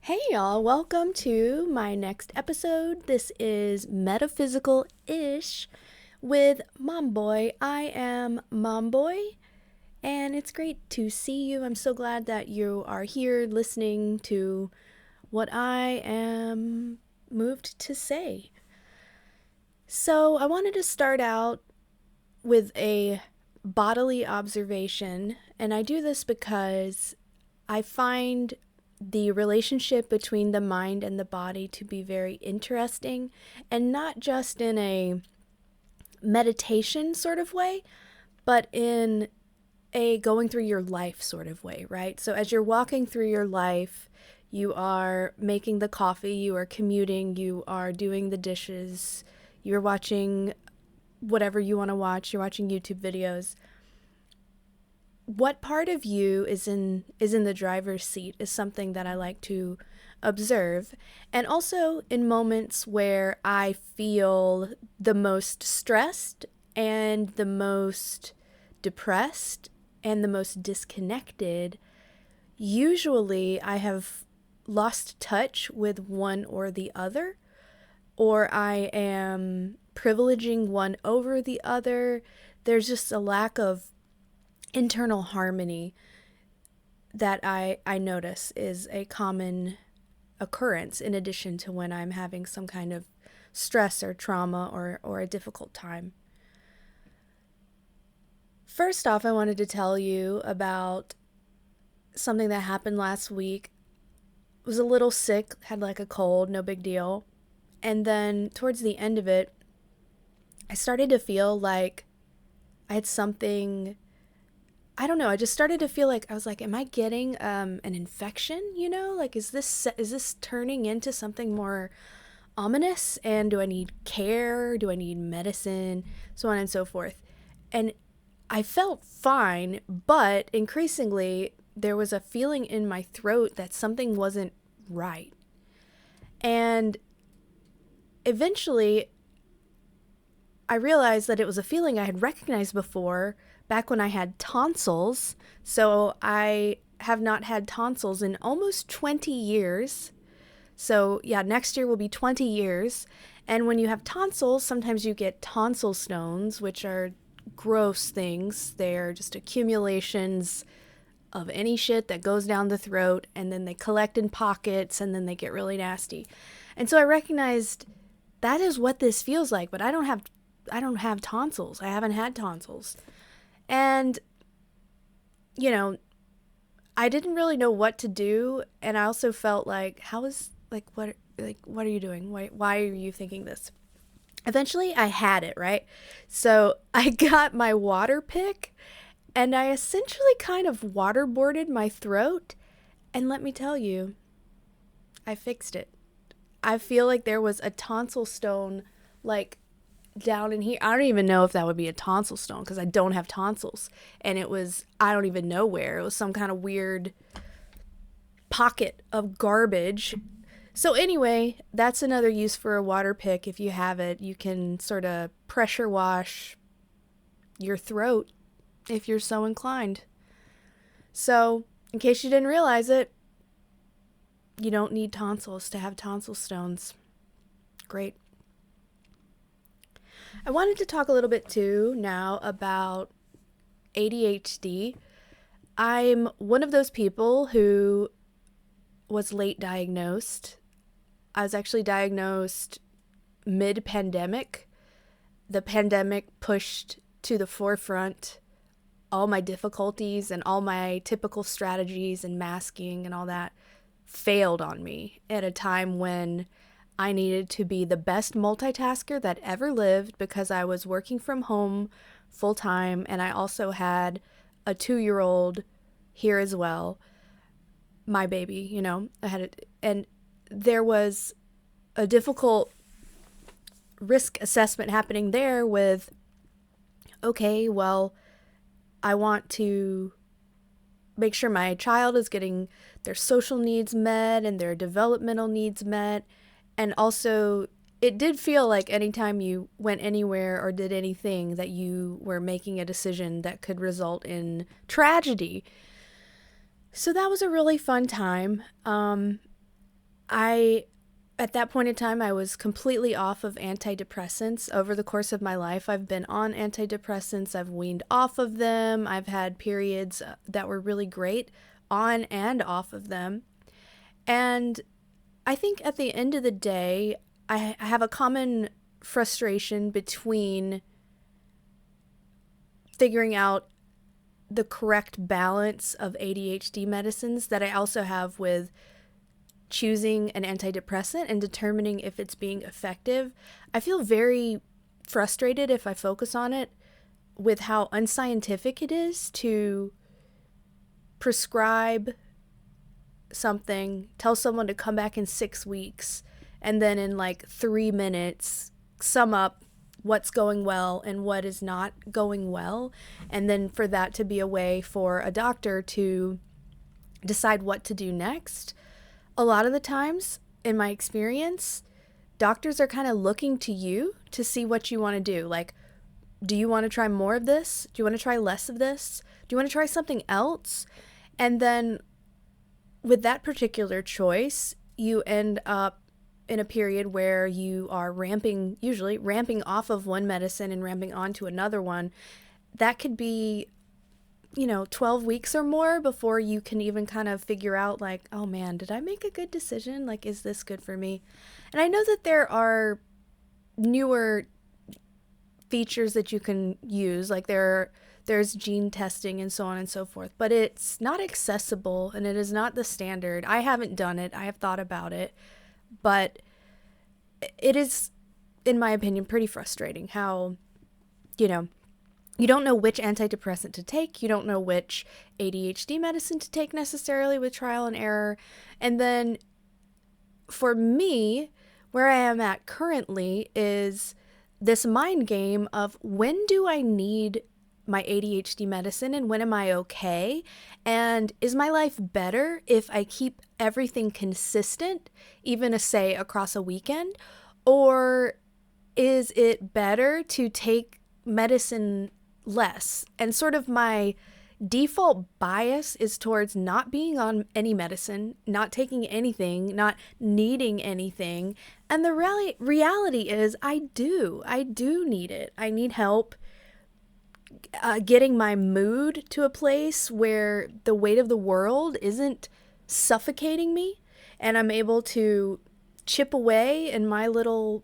Hey y'all, welcome to my next episode. This is Metaphysical Ish with Mom Boy. I am Mom Boy, and it's great to see you. I'm so glad that you are here listening to what I am moved to say. So, I wanted to start out with a bodily observation, and I do this because I find the relationship between the mind and the body to be very interesting, and not just in a meditation sort of way, but in a going through your life sort of way, right? So as you're walking through your life, you are making the coffee, you are commuting, you are doing the dishes, you're watching whatever you want to watch, you're watching YouTube videos. What part of you is in the driver's seat is something that I like to observe. And also in moments where I feel the most stressed and the most depressed and the most disconnected, usually I have lost touch with one or the other, or I am privileging one over the other. There's just a lack of internal harmony that I notice is a common occurrence in addition to when I'm having some kind of stress or trauma or a difficult time. First off, I wanted to tell you about something that happened last week. Was a little sick, had like a cold, no big deal. And then towards the end of it, I started to feel like I had something. I don't know. I just started to feel like I was like, am I getting an infection? Like is this turning into something more ominous? And do I need care? Do I need medicine? So on and so forth. And I felt fine, but increasingly there was a feeling in my throat that something wasn't right. And eventually I realized that it was a feeling I had recognized before back when I had tonsils. So I have not had tonsils in almost 20 years. So yeah, next year will be 20 years. And when you have tonsils, sometimes you get tonsil stones, which are gross things. They're just accumulations of any shit that goes down the throat, and then they collect in pockets, and then they get really nasty. And so I recognized that is what this feels like, but I don't have tonsils. I haven't had tonsils. And, I didn't really know what to do. And I also felt like, what are you doing? Why are you thinking this? Eventually I had it, right? So I got my water pick and I essentially kind of waterboarded my throat. And let me tell you, I fixed it. I feel like there was a tonsil stone, like, down in here. I don't even know if that would be a tonsil stone because I don't have tonsils. And I don't even know where. It was some kind of weird pocket of garbage. So anyway, that's another use for a water pick. If you have it, you can sort of pressure wash your throat if you're so inclined. So in case you didn't realize it, you don't need tonsils to have tonsil stones. Great. I wanted to talk a little bit too now about ADHD. I'm one of those people who was late diagnosed. I was actually diagnosed mid-pandemic. The pandemic pushed to the forefront all my difficulties, and all my typical strategies and masking and all that failed on me at a time when I needed to be the best multitasker that ever lived because I was working from home full time, and I also had a 2-year-old here as well, my baby, I had it. And there was a difficult risk assessment happening there with, okay, well, I want to make sure my child is getting their social needs met and their developmental needs met. And also, it did feel like anytime you went anywhere or did anything that you were making a decision that could result in tragedy. So that was a really fun time. At that point in time, I was completely off of antidepressants. Over the course of my life, I've been on antidepressants. I've weaned off of them. I've had periods that were really great on and off of them. And I think at the end of the day, I have a common frustration between figuring out the correct balance of ADHD medicines that I also have with choosing an antidepressant and determining if it's being effective. I feel very frustrated if I focus on it with how unscientific it is to prescribe something, tell someone to come back in 6 weeks, and then in like 3 minutes sum up what's going well and what is not going well, and then for that to be a way for a doctor to decide what to do next. A lot of the times, in my experience, doctors are kind of looking to you to see what you want to do. Like, do you want to try more of this? Do you want to try less of this? Do you want to try something else? And then with that particular choice, you end up in a period where you are usually ramping off of one medicine and ramping on to another one. That could be 12 weeks or more before you can even kind of figure out like, oh man, did I make a good decision? Like, is this good for me? And I know that there are newer features that you can use, like there's gene testing and so on and so forth, but it's not accessible and it is not the standard. I haven't done it. I have thought about it, but it is, in my opinion, pretty frustrating how, you don't know which antidepressant to take. You don't know which ADHD medicine to take necessarily with trial and error. And then for me, where I am at currently is this mind game of when do I need my ADHD medicine and when am I okay? And is my life better if I keep everything consistent, even say across a weekend? Or is it better to take medicine less? And sort of my default bias is towards not being on any medicine, not taking anything, not needing anything. And the reality is I do need it. I need help getting my mood to a place where the weight of the world isn't suffocating me and I'm able to chip away in my little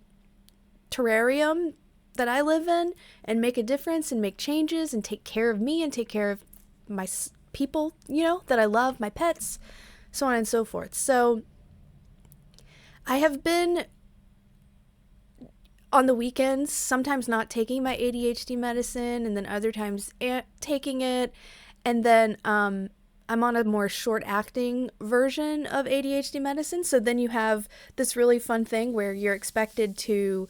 terrarium that I live in and make a difference and make changes and take care of me and take care of my people, that I love, my pets, so on and so forth. So I have been on the weekends, sometimes not taking my ADHD medicine and then other times taking it. And then I'm on a more short-acting version of ADHD medicine. So then you have this really fun thing where you're expected to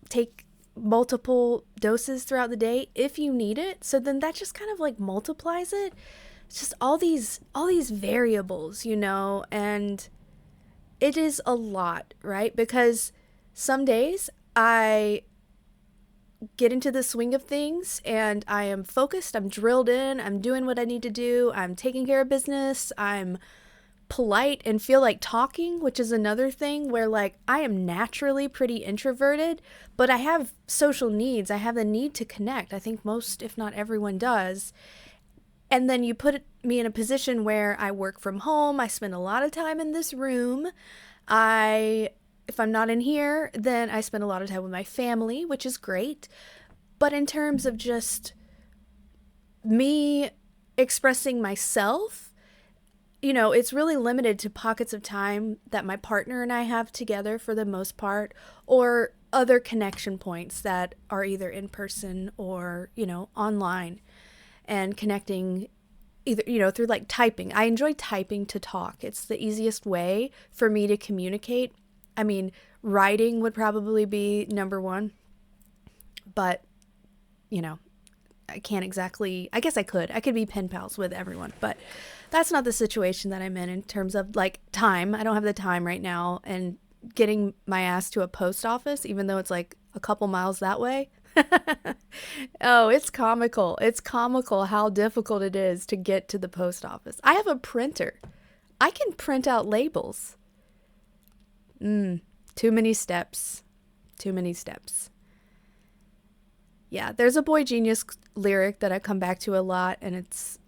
take multiple doses throughout the day if you need it. So then that just kind of like multiplies it. It's just all these variables, and it is a lot, right? Because some days I get into the swing of things and I am focused, I'm drilled in, I'm doing what I need to do, I'm taking care of business, I'm polite and feel like talking, which is another thing where like I am naturally pretty introverted, but I have social needs. I have the need to connect. I think most, if not everyone, does. And then you put me in a position where I work from home. I spend a lot of time in this room. If I'm not in here, then I spend a lot of time with my family, which is great. But in terms of just me expressing myself, it's really limited to pockets of time that my partner and I have together for the most part, or other connection points that are either in person or, online, and connecting either, through like typing. I enjoy typing to talk. It's the easiest way for me to communicate. I mean, writing would probably be number one, but, I can't exactly, I guess I could be pen pals with everyone, but that's not the situation that I'm in terms of like time. I don't have the time right now, and getting my ass to a post office, even though it's like a couple miles that way. Oh, it's comical. It's comical how difficult it is to get to the post office. I have a printer. I can print out labels. Too many steps. Too many steps. Yeah, there's a Boy Genius lyric that I come back to a lot, and it's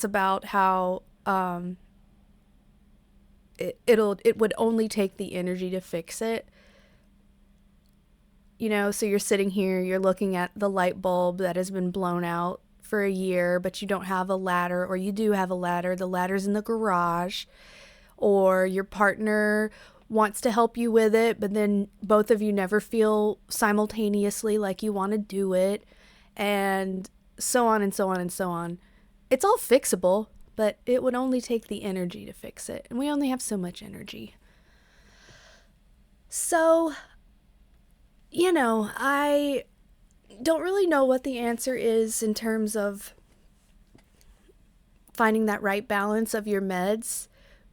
about how it would only take the energy to fix it. You know, so you're sitting here, you're looking at the light bulb that has been blown out for a year, but you don't have a ladder, or you do have a ladder. The ladder's in the garage, or your partner wants to help you with it, but then both of you never feel simultaneously like you want to do it, and so on and so on and so on. It's all fixable, but it would only take the energy to fix it, and we only have so much energy. So, you know, I don't really know what the answer is in terms of finding that right balance of your meds.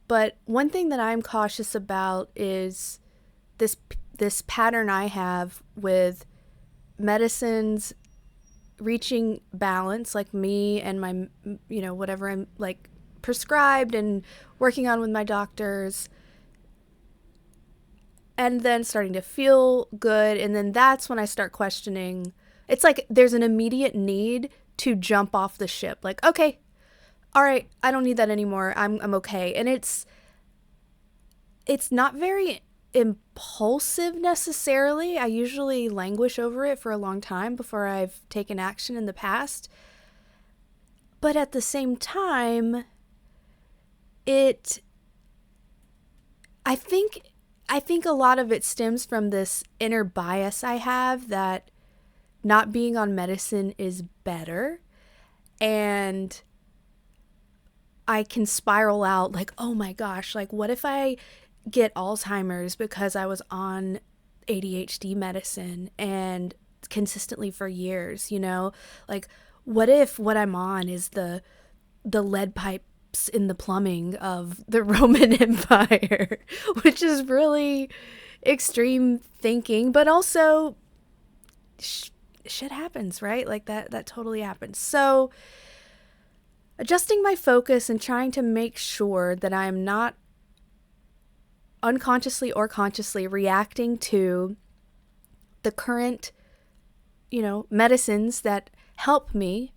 But one thing that I'm cautious about is this pattern I have with medicines reaching balance, like me and my, you know, whatever I'm like prescribed and working on with my doctors, and then starting to feel good. And then that's when I start questioning. It's like there's an immediate need to jump off the ship. Like, okay, all right, I don't need that anymore. I'm okay. And it's not very impulsive necessarily. I usually languish over it for a long time before I've taken action in the past. But at the same time, I think a lot of it stems from this inner bias I have that not being on medicine is better. And I can spiral out like, oh my gosh, like what if I get Alzheimer's because I was on ADHD medicine and consistently for years, you know? Like, what if what I'm on is the lead pipes in the plumbing of the Roman Empire, which is really extreme thinking, but also shit happens, right? Like that totally happens. So adjusting my focus and trying to make sure that I am not unconsciously or consciously reacting to the current, you know, medicines that help me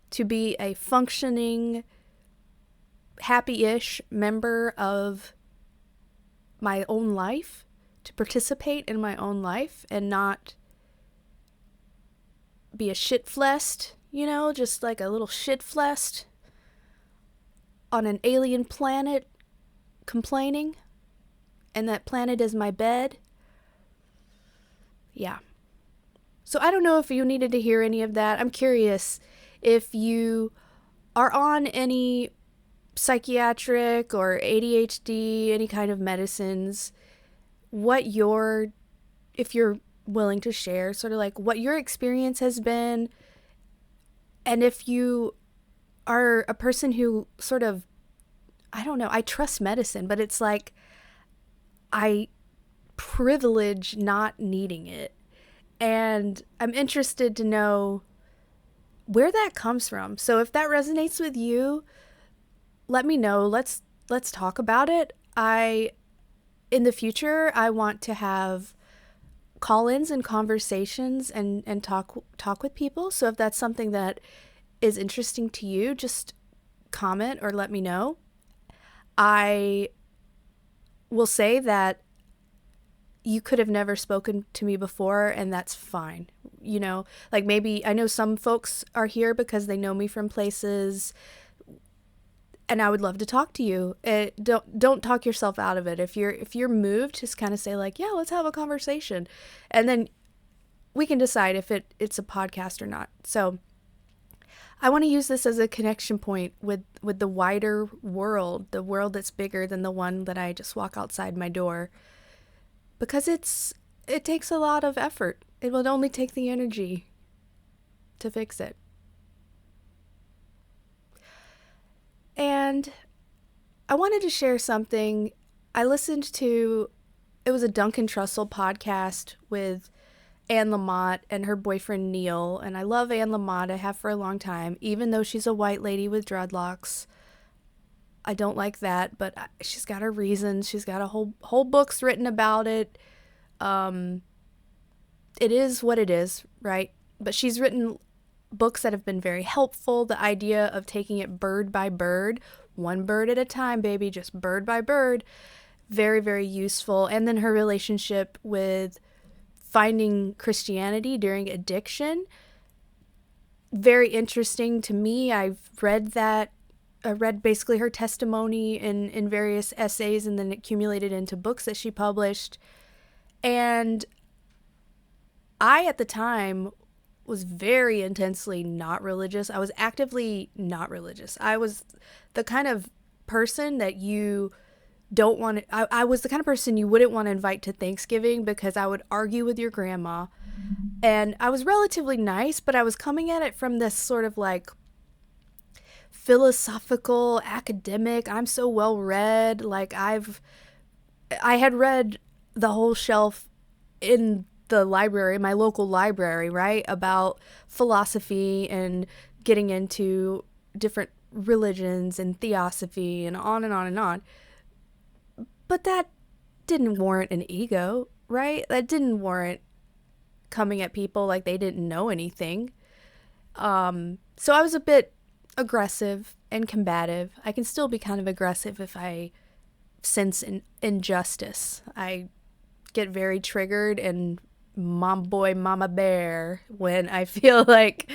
to be a functioning, happy-ish member of my own life, to participate in my own life and not be a shit-flest, you know, just like a little shit-flest on an alien planet complaining, and that planet is my bed. Yeah. So I don't know if you needed to hear any of that. I'm curious if you are on any psychiatric or ADHD, any kind of medicines, if you're willing to share, sort of like what your experience has been, and if you are a person who sort of, I don't know, I trust medicine, but it's like I privilege not needing it. And I'm interested to know where that comes from. So if that resonates with you, let me know. Let's talk about it. In the future, I want to have call-ins and conversations and talk with people. So if that's something that is interesting to you, just comment or let me know. I will say that you could have never spoken to me before, and that's fine. You know, like maybe I know some folks are here because they know me from places, and I would love to talk to you. Don't talk yourself out of it. If you're moved, just kind of say like, yeah, let's have a conversation, and then we can decide if it's a podcast or not. So I want to use this as a connection point with the wider world, the world that's bigger than the one that I just walk outside my door, because it takes a lot of effort. It will only take the energy to fix it. And I wanted to share something. I listened to, it was a Duncan Trussell podcast with Anne Lamott and her boyfriend Neil, and I love Anne Lamott. I have for a long time, even though she's a white lady with dreadlocks. I don't like that, but she's got her reasons. She's got a whole books written about it. It is what it is, right? But she's written books that have been very helpful. The idea of taking it bird by bird, one bird at a time, baby, just bird by bird, very, very useful. And then her relationship with finding Christianity during addiction, very interesting to me. I've read that. I read basically her testimony in various essays, and then it accumulated into books that she published. And I, at the time, was very intensely not religious. I was actively not religious. I was the kind of person that you don't want to, I was the kind of person you wouldn't want to invite to Thanksgiving because I would argue with your grandma. And I was relatively nice, but I was coming at it from this sort of like philosophical, academic, I'm so well read. Like I had read the whole shelf in the library, my local library, right, about philosophy and getting into different religions and theosophy and on and on and on. But that didn't warrant an ego, right? That didn't warrant coming at people like they didn't know anything. So I was a bit aggressive and combative. I can still be kind of aggressive if I sense injustice. I get very triggered and mom boy, mama bear when I feel like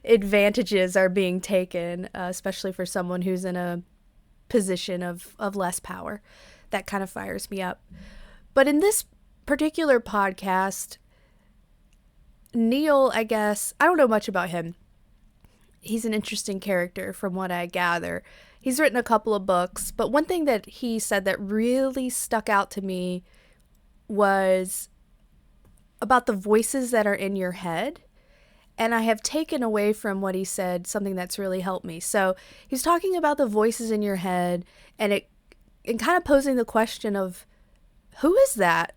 advantages are being taken, especially for someone who's in a position of less power. That kind of fires me up. But in this particular podcast, Neil, I guess, I don't know much about him. He's an interesting character from what I gather. He's written a couple of books, but one thing that he said that really stuck out to me was about the voices that are in your head. And I have taken away from what he said something that's really helped me. So he's talking about the voices in your head and kind of posing the question of, who is that?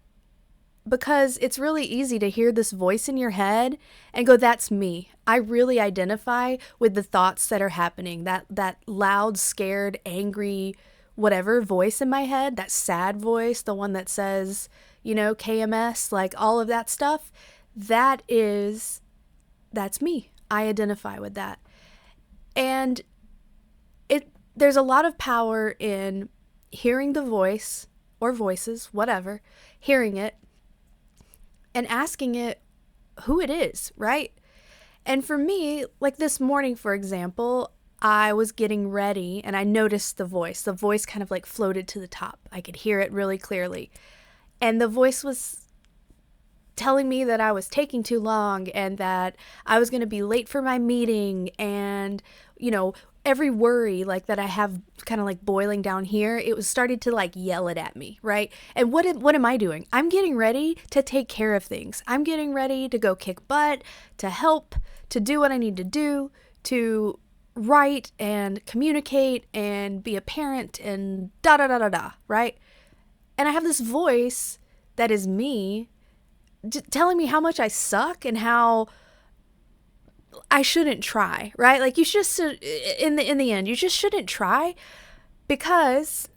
Because it's really easy to hear this voice in your head and go, that's me. I really identify with the thoughts that are happening. That loud, scared, angry, whatever voice in my head, that sad voice, the one that says, KMS, like all of that stuff, that's me. I identify with that. And there's a lot of power in hearing the voice or voices, whatever, hearing it, and asking it who it is, right? And for me, like this morning, for example, I was getting ready and I noticed the voice. The voice kind of like floated to the top. I could hear it really clearly. And the voice was telling me that I was taking too long and that I was going to be late for my meeting, and, every worry like that I have kind of like boiling down here, it was started to like yell it at me, right? And what am I doing? I'm getting ready to take care of things. I'm getting ready to go kick butt, to help, to do what I need to do, to write and communicate and be a parent and da da da da da, right? And I have this voice that is me telling me how much I suck and how I shouldn't try, right? Like you just, in the end, you just shouldn't try because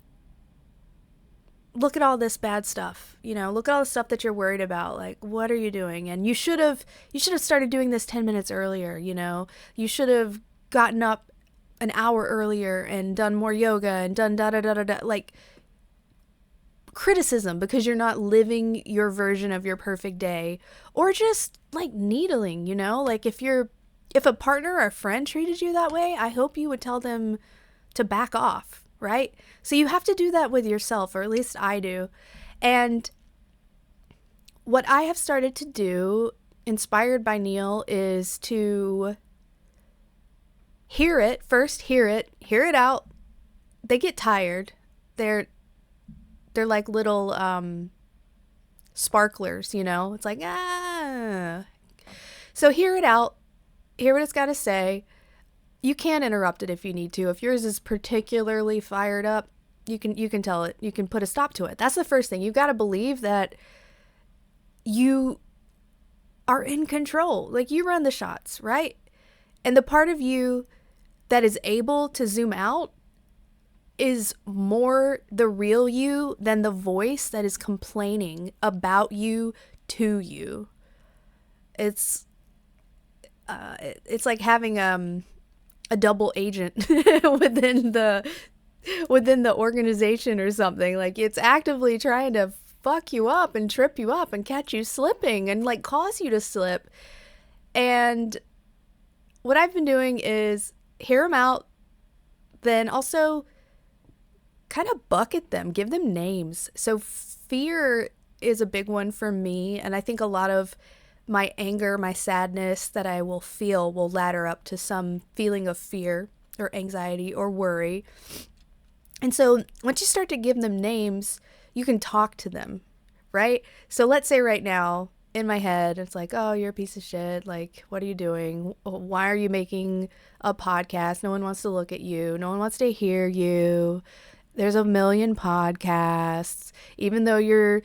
look at all this bad stuff, look at all the stuff that you're worried about. Like, what are you doing? And you should have started doing this 10 minutes earlier. You should have gotten up an hour earlier and done more yoga and done da da da da da. Like criticism because you're not living your version of your perfect day, or just like needling, like if a partner or a friend treated you that way, I hope you would tell them to back off, right? So you have to do that with yourself, or at least I do. And what I have started to do, inspired by Neil, is to hear it out. They get tired. They're like little sparklers, It's like, So hear it out. Hear what it's got to say. You can interrupt it if you need to. If yours is particularly fired up, you can tell it. You can put a stop to it. That's the first thing. You've got to believe that you are in control. Like you run the shots, right? And the part of you that is able to zoom out is more the real you than the voice that is complaining about you to you. It's like having a double agent within the organization or something. Like, it's actively trying to fuck you up and trip you up and catch you slipping and like cause you to slip. And what I've been doing is hear them out, then also kind of bucket them, give them names. So fear is a big one for me, and I think a lot of my anger, my sadness that I will feel will ladder up to some feeling of fear or anxiety or worry. And so once you start to give them names, you can talk to them, right? So let's say right now in my head, it's like, oh, you're a piece of shit. Like, what are you doing? Why are you making a podcast? No one wants to look at you. No one wants to hear you. There's a million podcasts. Even though you're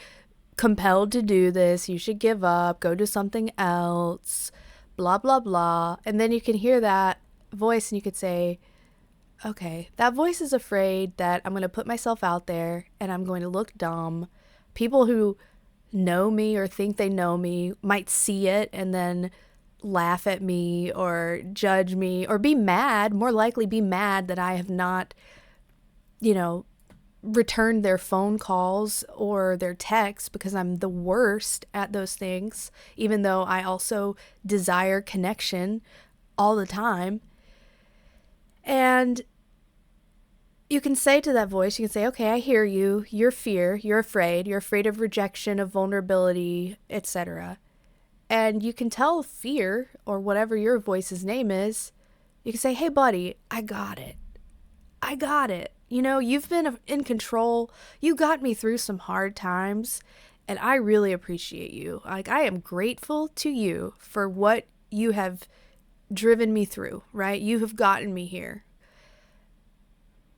compelled to do this, you should give up, go do something else, blah, blah, blah. And then you can hear that voice and you could say, okay, that voice is afraid that I'm going to put myself out there and I'm going to look dumb. People who know me or think they know me might see it and then laugh at me or judge me or be mad, more likely be mad that I have not, returned their phone calls or their texts because I'm the worst at those things, even though I also desire connection all the time. And you can say to that voice, you can say, okay, I hear you. You're afraid of rejection, of vulnerability, etc. And you can tell fear, or whatever your voice's name is, you can say, hey buddy, I got it. You've been in control. You got me through some hard times, and I really appreciate you. Like, I am grateful to you for what you have driven me through, right? You have gotten me here.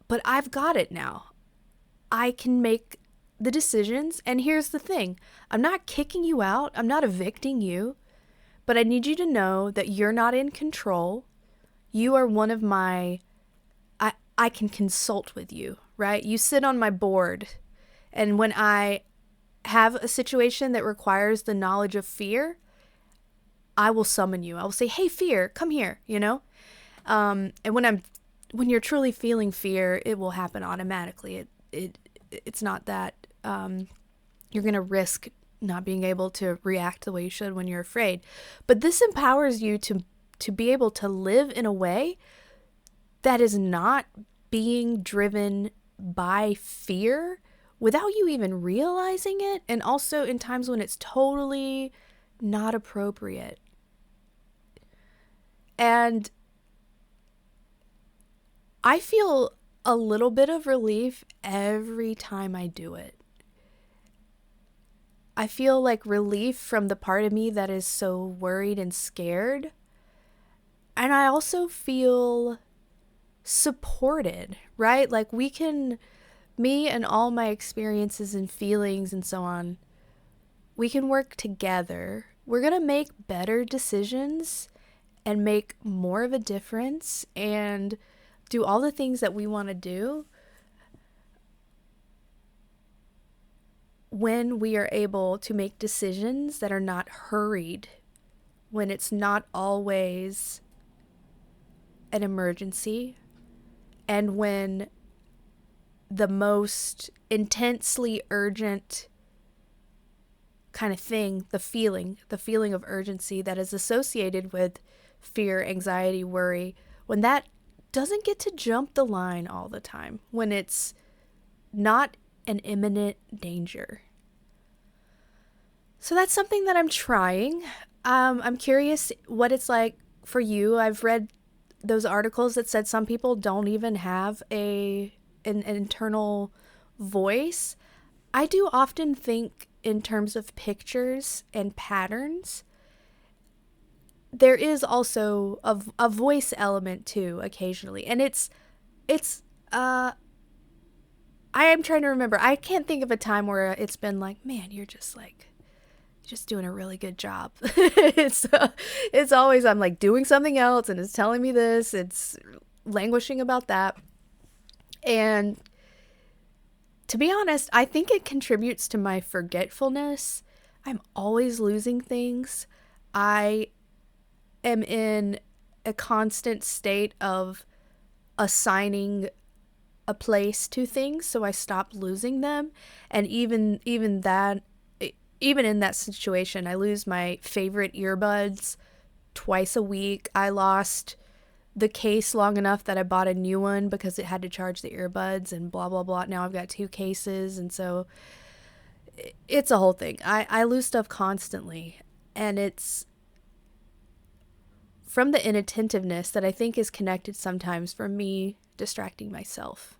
But I've got it now. I can make the decisions. And here's the thing. I'm not kicking you out. I'm not evicting you. But I need you to know that you're not in control. You are one of my... I can consult with you, right? You sit on my board. And when I have a situation that requires the knowledge of fear, I will summon you. I will say, hey, fear, come here, And when you're truly feeling fear, it will happen automatically. It's not that you're going to risk not being able to react the way you should when you're afraid. But this empowers you to be able to live in a way that is not being driven by fear without you even realizing it, and also in times when it's totally not appropriate. And I feel a little bit of relief every time I do it. I feel like relief from the part of me that is so worried and scared. And I also feel supported, right? Like, me and all my experiences and feelings and so on, we can work together. We're going to make better decisions and make more of a difference and do all the things that we want to do when we are able to make decisions that are not hurried, when it's not always an emergency, and when the most intensely urgent kind of thing, the feeling of urgency that is associated with fear, anxiety, worry, when that doesn't get to jump the line all the time, when it's not an imminent danger. So that's something that I'm trying. I'm curious what it's like for you. I've read those articles that said some people don't even have an internal voice. I do often think in terms of pictures and patterns. There is also a voice element too, occasionally. And I am trying to remember. I can't think of a time where it's been like, man, you're just doing a really good job. It's always, I'm like doing something else and it's telling me this, it's languishing about that. And to be honest, I think it contributes to my forgetfulness. I'm always losing things. I am in a constant state of assigning a place to things, so I stop losing them. And even in that situation, I lose my favorite earbuds twice a week. I lost the case long enough that I bought a new one because it had to charge the earbuds and blah blah blah. Now I've got two cases, and so it's a whole thing. I lose stuff constantly, and it's from the inattentiveness that I think is connected sometimes from me distracting myself.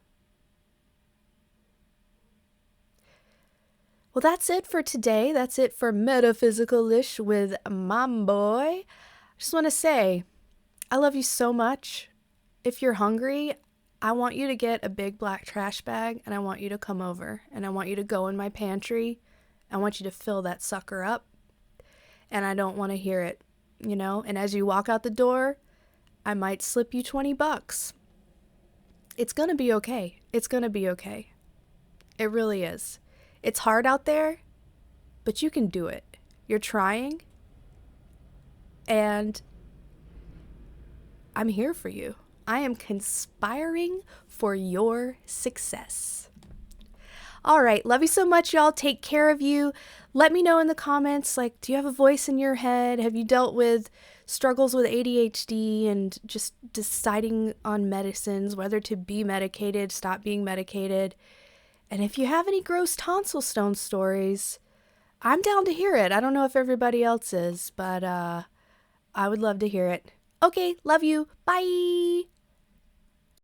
Well, that's it for today. That's it for Metaphysical-ish with Mom Boy. I just want to say, I love you so much. If you're hungry, I want you to get a big black trash bag and I want you to come over and I want you to go in my pantry. I want you to fill that sucker up and I don't want to hear it, And as you walk out the door, I might slip you $20. It's going to be okay. It's going to be okay. It really is. It's hard out there, but you can do it. You're trying, and I'm here for you. I am conspiring for your success. All right, love you so much, y'all. Take care of you. Let me know in the comments, do you have a voice in your head? Have you dealt with struggles with ADHD and just deciding on medicines, whether to be medicated, stop being medicated? And if you have any gross tonsil stone stories, I'm down to hear it. I don't know if everybody else is, but I would love to hear it. Okay, love you. Bye.